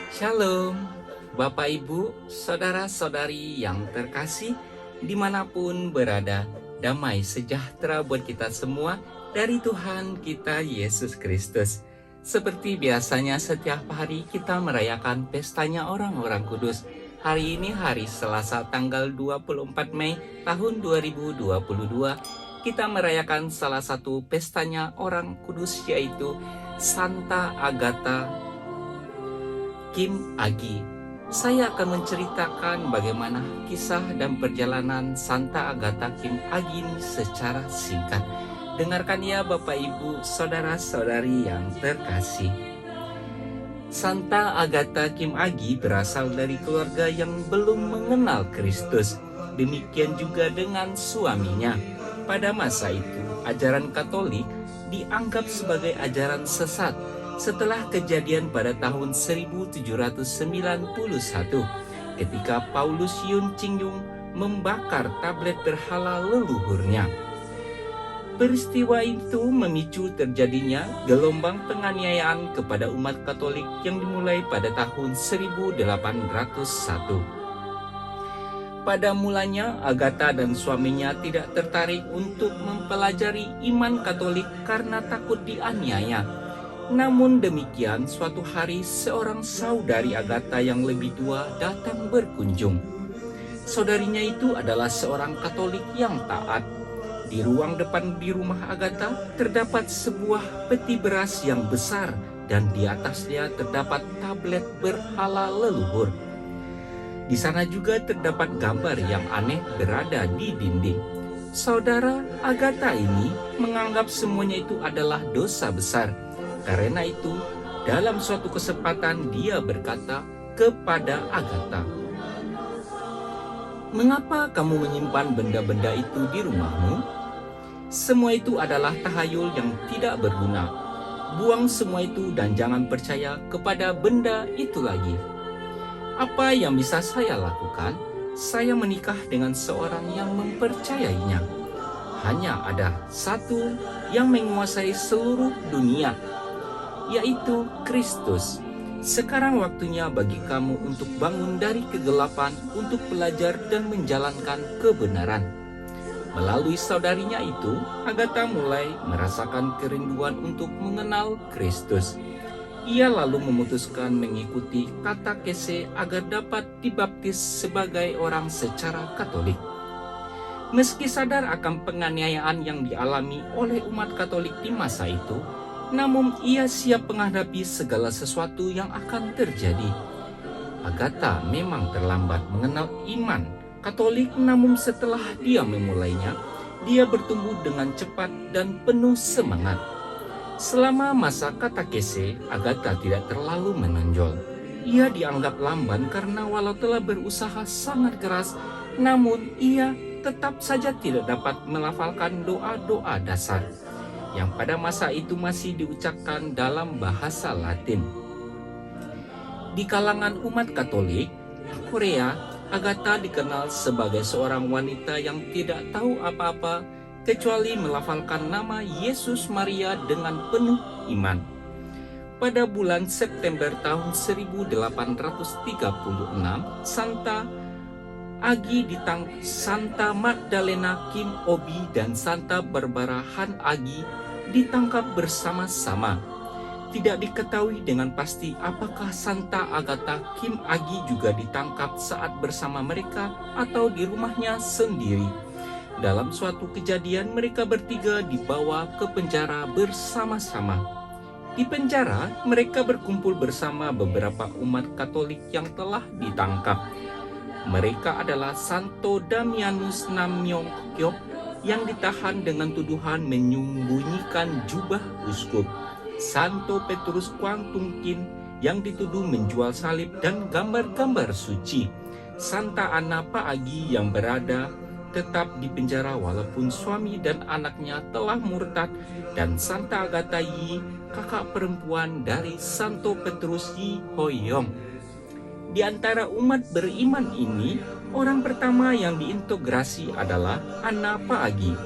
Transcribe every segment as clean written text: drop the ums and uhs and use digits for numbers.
Shalom, Bapak Ibu, Saudara-saudari yang terkasih, dimanapun berada, damai sejahtera buat kita semua dari Tuhan kita Yesus Kristus. Seperti biasanya setiap hari kita merayakan pestanya orang-orang kudus. Hari ini hari Selasa tanggal 24 Mei tahun 2022, kita merayakan salah satu pestanya orang kudus, yaitu Santa Agatha Kim Agi. Saya akan menceritakan bagaimana kisah dan perjalanan Santa Agatha Kim Agi ini secara singkat. Dengarkan ya Bapak Ibu, saudara-saudari yang terkasih. Santa Agatha Kim Agi berasal dari keluarga yang belum mengenal Kristus. Demikian juga dengan suaminya. Pada masa itu, ajaran Katolik dianggap sebagai ajaran sesat. Setelah kejadian pada tahun 1791 ketika Paulus Yun Chingyung membakar tablet berhala leluhurnya. Peristiwa itu memicu terjadinya gelombang penganiayaan kepada umat Katolik yang dimulai pada tahun 1801. Pada mulanya, Agatha dan suaminya tidak tertarik untuk mempelajari iman Katolik karena takut dianiaya. Namun demikian, suatu hari seorang saudari Agatha yang lebih tua datang berkunjung. Saudarinya itu adalah seorang Katolik yang taat. Di ruang depan di rumah Agatha terdapat sebuah peti beras yang besar dan di atasnya terdapat tablet berhala leluhur. Di sana juga terdapat gambar yang aneh berada di dinding. Saudara Agatha ini menganggap semuanya itu adalah dosa besar. Karena itu, dalam suatu kesempatan dia berkata kepada Agatha, "Mengapa kamu menyimpan benda-benda itu di rumahmu? Semua itu adalah tahayul yang tidak berguna. Buang semua itu dan jangan percaya kepada benda itu lagi." Apa yang bisa saya lakukan? Saya menikah dengan seorang yang mempercayainya. Hanya ada satu yang menguasai seluruh dunia, yaitu Kristus. Sekarang waktunya bagi kamu untuk bangun dari kegelapan, untuk belajar dan menjalankan kebenaran. Melalui saudarinya itu, Agatha mulai merasakan kerinduan untuk mengenal Kristus. Ia lalu memutuskan mengikuti katekese agar dapat dibaptis sebagai orang secara Katolik. Meski sadar akan penganiayaan yang dialami oleh umat Katolik di masa itu, namun ia siap menghadapi segala sesuatu yang akan terjadi. Agatha memang terlambat mengenal iman Katolik, namun setelah dia memulainya, dia bertumbuh dengan cepat dan penuh semangat. Selama masa katekese, Agatha tidak terlalu menonjol. Ia dianggap lamban karena walau telah berusaha sangat keras, namun ia tetap saja tidak dapat melafalkan doa-doa dasar yang pada masa itu masih diucapkan dalam bahasa Latin. Di kalangan umat Katolik Korea, Agatha dikenal sebagai seorang wanita yang tidak tahu apa-apa kecuali melafalkan nama Yesus Maria dengan penuh iman. Pada bulan September tahun 1836, Santa Magdalena Kim Obi dan Santa Barbara Han Agi ditangkap bersama-sama. Tidak diketahui dengan pasti apakah Santa Agatha Kim Agi juga ditangkap saat bersama mereka atau di rumahnya sendiri. Dalam suatu kejadian, mereka bertiga dibawa ke penjara bersama-sama. Di penjara, mereka berkumpul bersama beberapa umat Katolik yang telah ditangkap. Mereka adalah Santo Damianus Namyongkyok yang ditahan dengan tuduhan menyembunyikan jubah uskup, Santo Petrus Kwang Tung Kin yang dituduh menjual salib dan gambar-gambar suci, Santa Anna Paagi yang berada tetap di penjara walaupun suami dan anaknya telah murtad, dan Santa Agatha Yi, kakak perempuan dari Santo Petrus Yi Hoyong. Di antara umat beriman ini, orang pertama yang diintegrasi adalah Anna Paagi.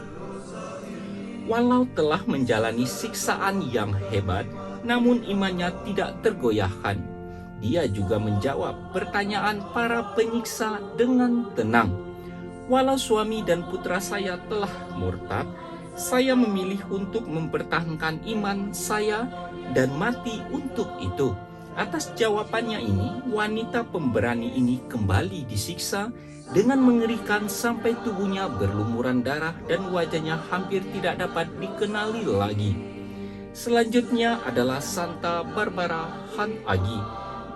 Walau telah menjalani siksaan yang hebat, namun imannya tidak tergoyahkan. dia juga menjawab pertanyaan para penyiksa dengan tenang. Walau suami dan putra saya telah murtad, saya memilih untuk mempertahankan iman saya dan mati untuk itu. Atas jawabannya ini, wanita pemberani ini kembali disiksa dengan mengerikan sampai tubuhnya berlumuran darah dan wajahnya hampir tidak dapat dikenali lagi. Selanjutnya adalah Santa Barbara Han Agi.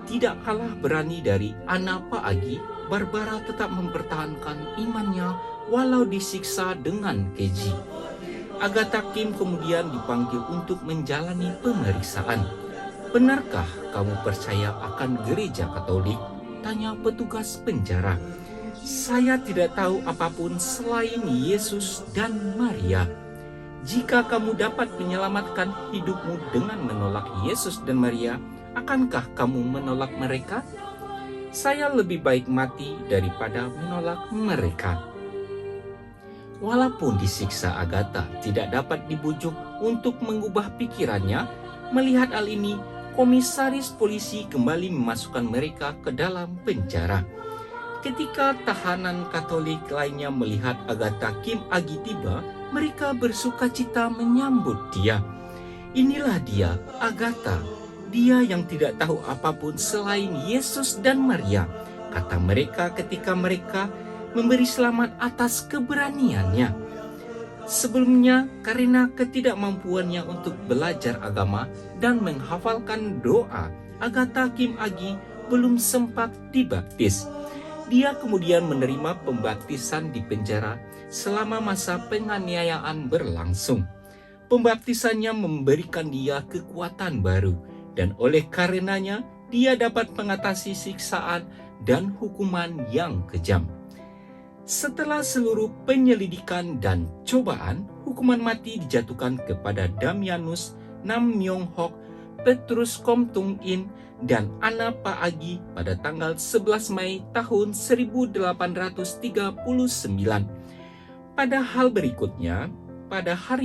Tidak kalah berani dari Anna Pa Agi, Barbara tetap mempertahankan imannya walau disiksa dengan keji. Agatha Kim kemudian dipanggil untuk menjalani pemeriksaan. "Benarkah kamu percaya akan gereja Katolik?" tanya petugas penjara. "Saya tidak tahu apapun selain Yesus dan Maria." "Jika kamu dapat menyelamatkan hidupmu dengan menolak Yesus dan Maria, akankah kamu menolak mereka?" "Saya lebih baik mati daripada menolak mereka." Walaupun disiksa, Agatha tidak dapat dibujuk untuk mengubah pikirannya. Melihat hal ini, komisaris polisi kembali memasukkan mereka ke dalam penjara. Ketika tahanan Katolik lainnya melihat Agatha Kim Agi tiba, mereka bersukacita menyambut dia. "Inilah dia, Agatha, dia yang tidak tahu apapun selain Yesus dan Maria," kata mereka ketika mereka memberi selamat atas keberaniannya. Sebelumnya, karena ketidakmampuannya untuk belajar agama dan menghafalkan doa, Agatha Kim Agi belum sempat dibaptis. Dia kemudian menerima pembaptisan di penjara selama masa penganiayaan berlangsung. Pembaptisannya memberikan dia kekuatan baru, dan oleh karenanya dia dapat mengatasi siksaan dan hukuman yang kejam. Setelah seluruh penyelidikan dan cobaan, hukuman mati dijatuhkan kepada Damianus, Nam Myong Hok, Petrus Kom Tung In, dan Anna Pa Agi pada tanggal 11 Mei tahun 1839. Pada hari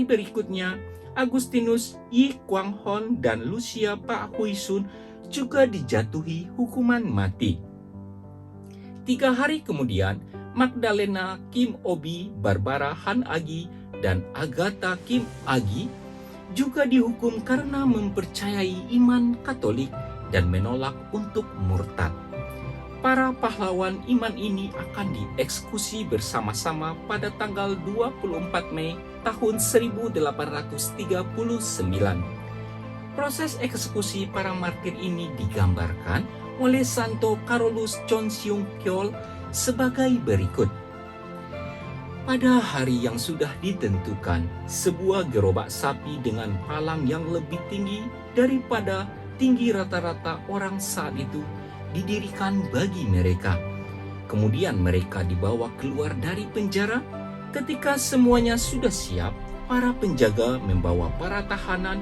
berikutnya, Agustinus Yi Kwang Hon dan Lucia Pa Hui Sun juga dijatuhi hukuman mati. 3 hari kemudian, Magdalena Kim Obi, Barbara Han Agi, dan Agatha Kim Agi juga dihukum karena mempercayai iman Katolik dan menolak untuk murtad. Para pahlawan iman ini akan dieksekusi bersama-sama pada tanggal 24 Mei tahun 1839. Proses eksekusi para martir ini digambarkan oleh Santo Carolus Chon Siung Kyol sebagai berikut. Pada hari yang sudah ditentukan, sebuah gerobak sapi dengan palang yang lebih tinggi daripada tinggi rata-rata orang saat itu didirikan bagi mereka. Kemudian mereka dibawa keluar dari penjara. Ketika semuanya sudah siap, para penjaga membawa para tahanan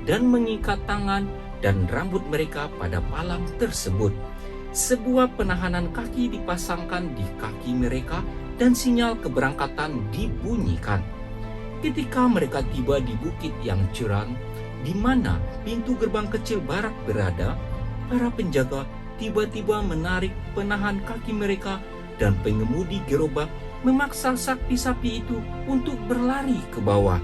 dan mengikat tangan dan rambut mereka pada palang tersebut. Sebuah penahanan kaki dipasangkan di kaki mereka dan sinyal keberangkatan dibunyikan. Ketika mereka tiba di bukit yang curam, di mana pintu gerbang kecil barat berada, para penjaga tiba-tiba menarik penahan kaki mereka dan pengemudi gerobak memaksa sapi-sapi itu untuk berlari ke bawah.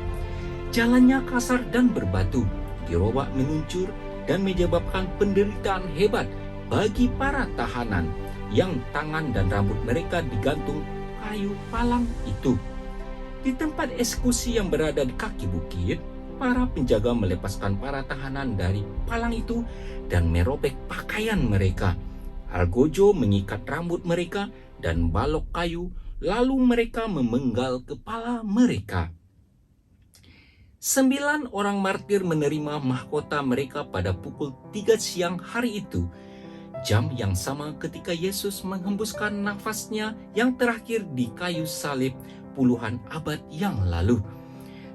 Jalannya kasar dan berbatu, gerobak meluncur dan menyebabkan penderitaan hebat bagi para tahanan yang tangan dan rambut mereka digantung kayu palang itu. Di tempat eksekusi yang berada di kaki bukit, para penjaga melepaskan para tahanan dari palang itu dan merobek pakaian mereka. Algojo mengikat rambut mereka dan balok kayu, lalu mereka memenggal kepala mereka. 9 orang martir menerima mahkota mereka pada pukul 3 siang hari itu, jam yang sama ketika Yesus menghembuskan nafasnya yang terakhir di kayu salib puluhan abad yang lalu.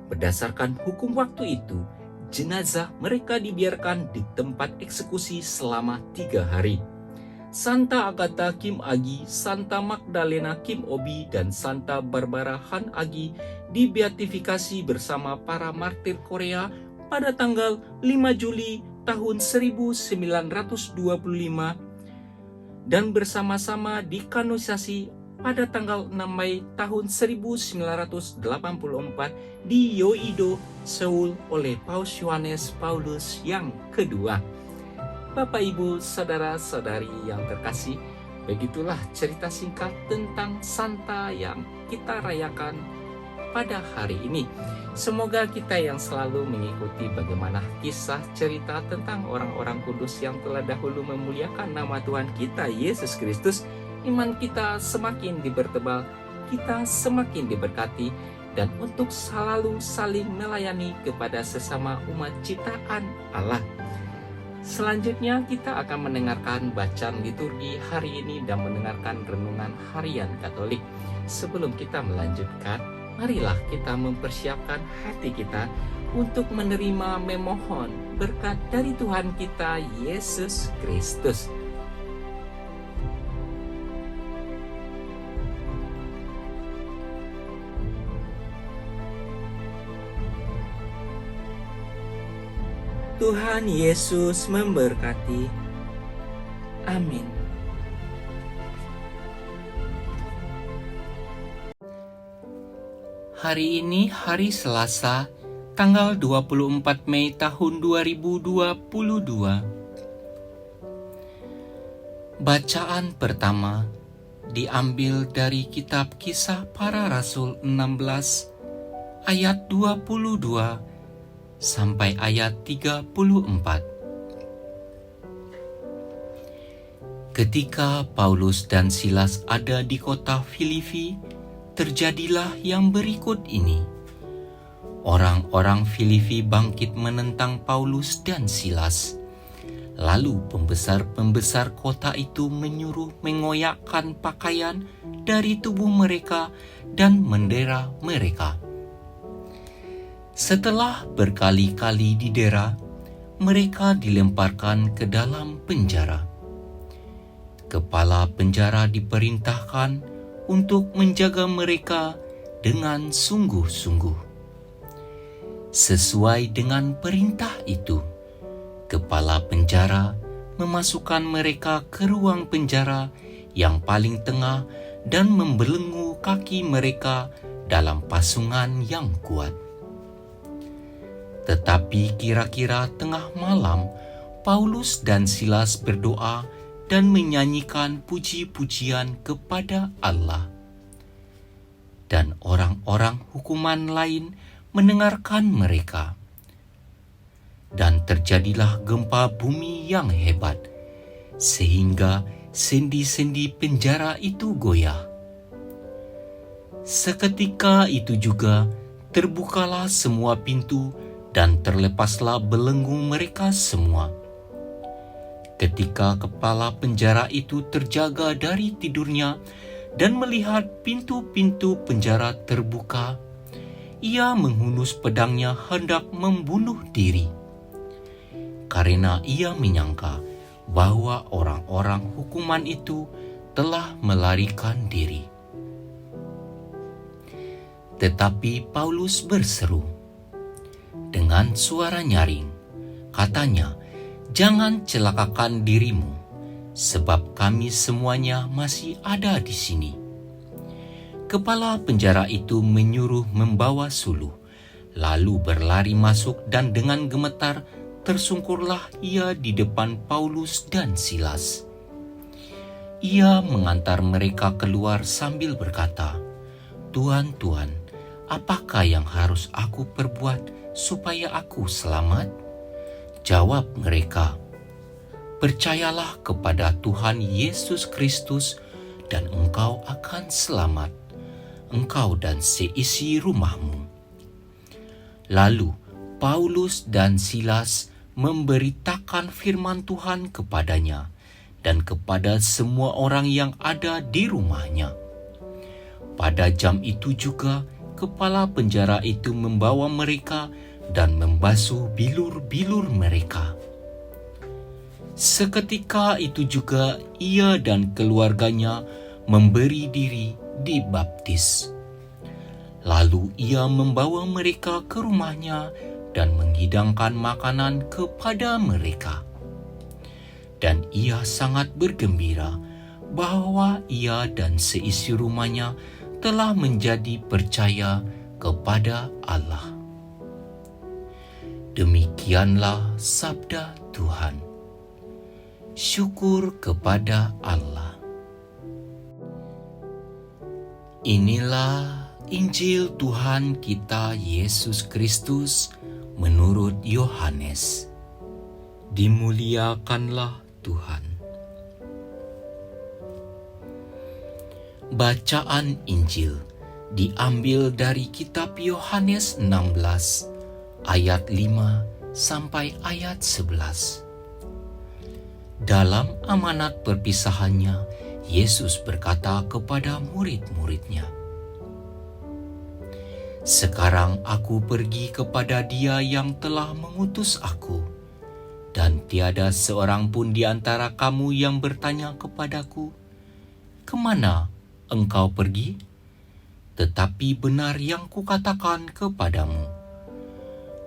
Berdasarkan hukum waktu itu, jenazah mereka dibiarkan di tempat eksekusi selama 3 hari. Santa Agatha Kim Agi, Santa Magdalena Kim Obi, dan Santa Barbara Han Agi dibeatifikasi bersama para martir Korea pada tanggal 5 Juli tahun 1925 dan bersama-sama dikanonisasi pada tanggal 6 Mei tahun 1984 di Yoido, Seoul oleh Paus Yohanes Paulus yang kedua. Bapak, Ibu, saudara-saudari yang terkasih, begitulah cerita singkat tentang Santa yang kita rayakan pada hari ini. Semoga kita yang selalu mengikuti bagaimana kisah cerita tentang orang-orang kudus yang telah dahulu memuliakan nama Tuhan kita Yesus Kristus, iman kita semakin dipertebal, kita semakin diberkati, dan untuk selalu saling melayani kepada sesama umat ciptaan Allah. Selanjutnya kita akan mendengarkan bacaan liturgi hari ini dan mendengarkan renungan harian Katolik. Sebelum kita melanjutkan, marilah kita mempersiapkan hati kita untuk menerima memohon berkat dari Tuhan kita Yesus Kristus. Tuhan Yesus memberkati. Amin. Hari ini hari Selasa, tanggal 24 Mei tahun 2022. Bacaan pertama diambil dari kitab Kisah Para Rasul 16 ayat 22 sampai ayat 34. Ketika Paulus dan Silas ada di kota Filipi, terjadilah yang berikut ini. Orang-orang Filipi bangkit menentang Paulus dan Silas. Lalu pembesar-pembesar kota itu menyuruh mengoyakkan pakaian dari tubuh mereka dan mendera mereka. Setelah berkali-kali didera, mereka dilemparkan ke dalam penjara. Kepala penjara diperintahkan untuk menjaga mereka dengan sungguh-sungguh. Sesuai dengan perintah itu, kepala penjara memasukkan mereka ke ruang penjara yang paling tengah dan membelenggu kaki mereka dalam pasungan yang kuat. Tetapi kira-kira tengah malam, Paulus dan Silas berdoa dan menyanyikan puji-pujian kepada Allah. Dan orang-orang hukuman lain mendengarkan mereka. Dan terjadilah gempa bumi yang hebat, sehingga sendi-sendi penjara itu goyah. Seketika itu juga terbukalah semua pintu dan terlepaslah belenggu mereka semua. Ketika kepala penjara itu terjaga dari tidurnya dan melihat pintu-pintu penjara terbuka, ia menghunus pedangnya hendak membunuh diri. Karena ia menyangka bahwa orang-orang hukuman itu telah melarikan diri. Tetapi Paulus berseru dengan suara nyaring, katanya, "Jangan celakakan dirimu, sebab kami semuanya masih ada di sini." Kepala penjara itu menyuruh membawa suluh, lalu berlari masuk dan dengan gemetar tersungkurlah ia di depan Paulus dan Silas. Ia mengantar mereka keluar sambil berkata, "Tuan, Tuan, apakah yang harus aku perbuat supaya aku selamat?" Jawab mereka, "Percayalah kepada Tuhan Yesus Kristus dan engkau akan selamat, engkau dan seisi rumahmu." Lalu Paulus dan Silas memberitakan firman Tuhan kepadanya dan kepada semua orang yang ada di rumahnya. Pada jam itu juga kepala penjara itu membawa mereka dan membasuh bilur-bilur mereka. Seketika itu juga ia dan keluarganya memberi diri dibaptis. Lalu ia membawa mereka ke rumahnya dan menghidangkan makanan kepada mereka. Dan ia sangat bergembira bahwa ia dan seisi rumahnya telah menjadi percaya kepada Allah. Demikianlah sabda Tuhan. Syukur kepada Allah. Inilah Injil Tuhan kita Yesus Kristus menurut Yohanes. Dimuliakanlah Tuhan. Bacaan Injil diambil dari kitab Yohanes 16 ayat 5 sampai ayat 11. Dalam amanat perpisahannya, Yesus berkata kepada murid-muridnya, "Sekarang aku pergi kepada Dia yang telah mengutus aku, dan tiada seorang pun di antara kamu yang bertanya kepadaku, 'Kemana engkau pergi?' Tetapi benar yang kukatakan kepadamu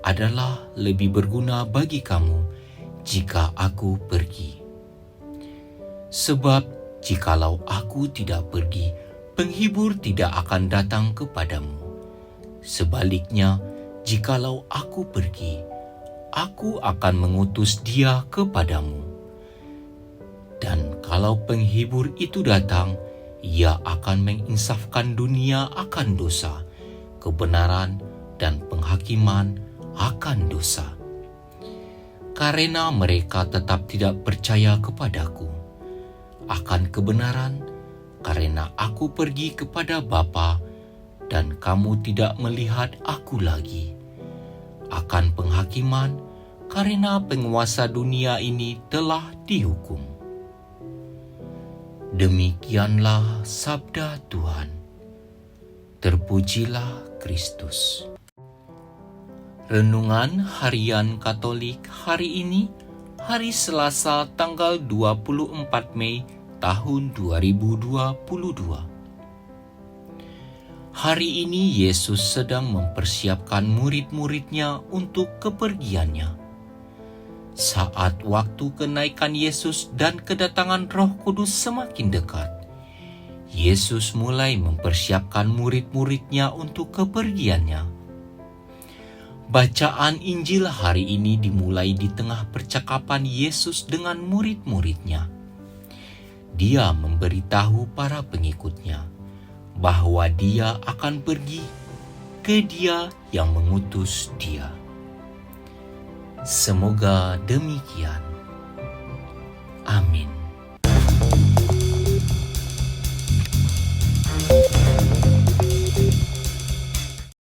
adalah lebih berguna bagi kamu jika aku pergi. Sebab jikalau aku tidak pergi, penghibur tidak akan datang kepadamu. Sebaliknya, jikalau aku pergi, aku akan mengutus Dia kepadamu. Dan kalau penghibur itu datang, Ia akan menginsafkan dunia akan dosa, kebenaran, dan penghakiman akan dosa. Karena mereka tetap tidak percaya kepadaku akan kebenaran, karena aku pergi kepada Bapa, dan kamu tidak melihat aku lagi. Akan penghakiman, karena penguasa dunia ini telah dihukum." Demikianlah sabda Tuhan. Terpujilah Kristus. Renungan Harian Katolik hari ini, hari Selasa tanggal 24 Mei tahun 2022. Hari ini Yesus sedang mempersiapkan murid-muridnya untuk kepergiannya. Saat waktu kenaikan Yesus dan kedatangan Roh Kudus semakin dekat, Yesus mulai mempersiapkan murid-muridnya untuk kepergiannya. Bacaan Injil hari ini dimulai di tengah percakapan Yesus dengan murid-muridnya. Dia memberitahu para pengikutnya bahwa Dia akan pergi ke Dia yang mengutus Dia. Semoga demikian. Amin.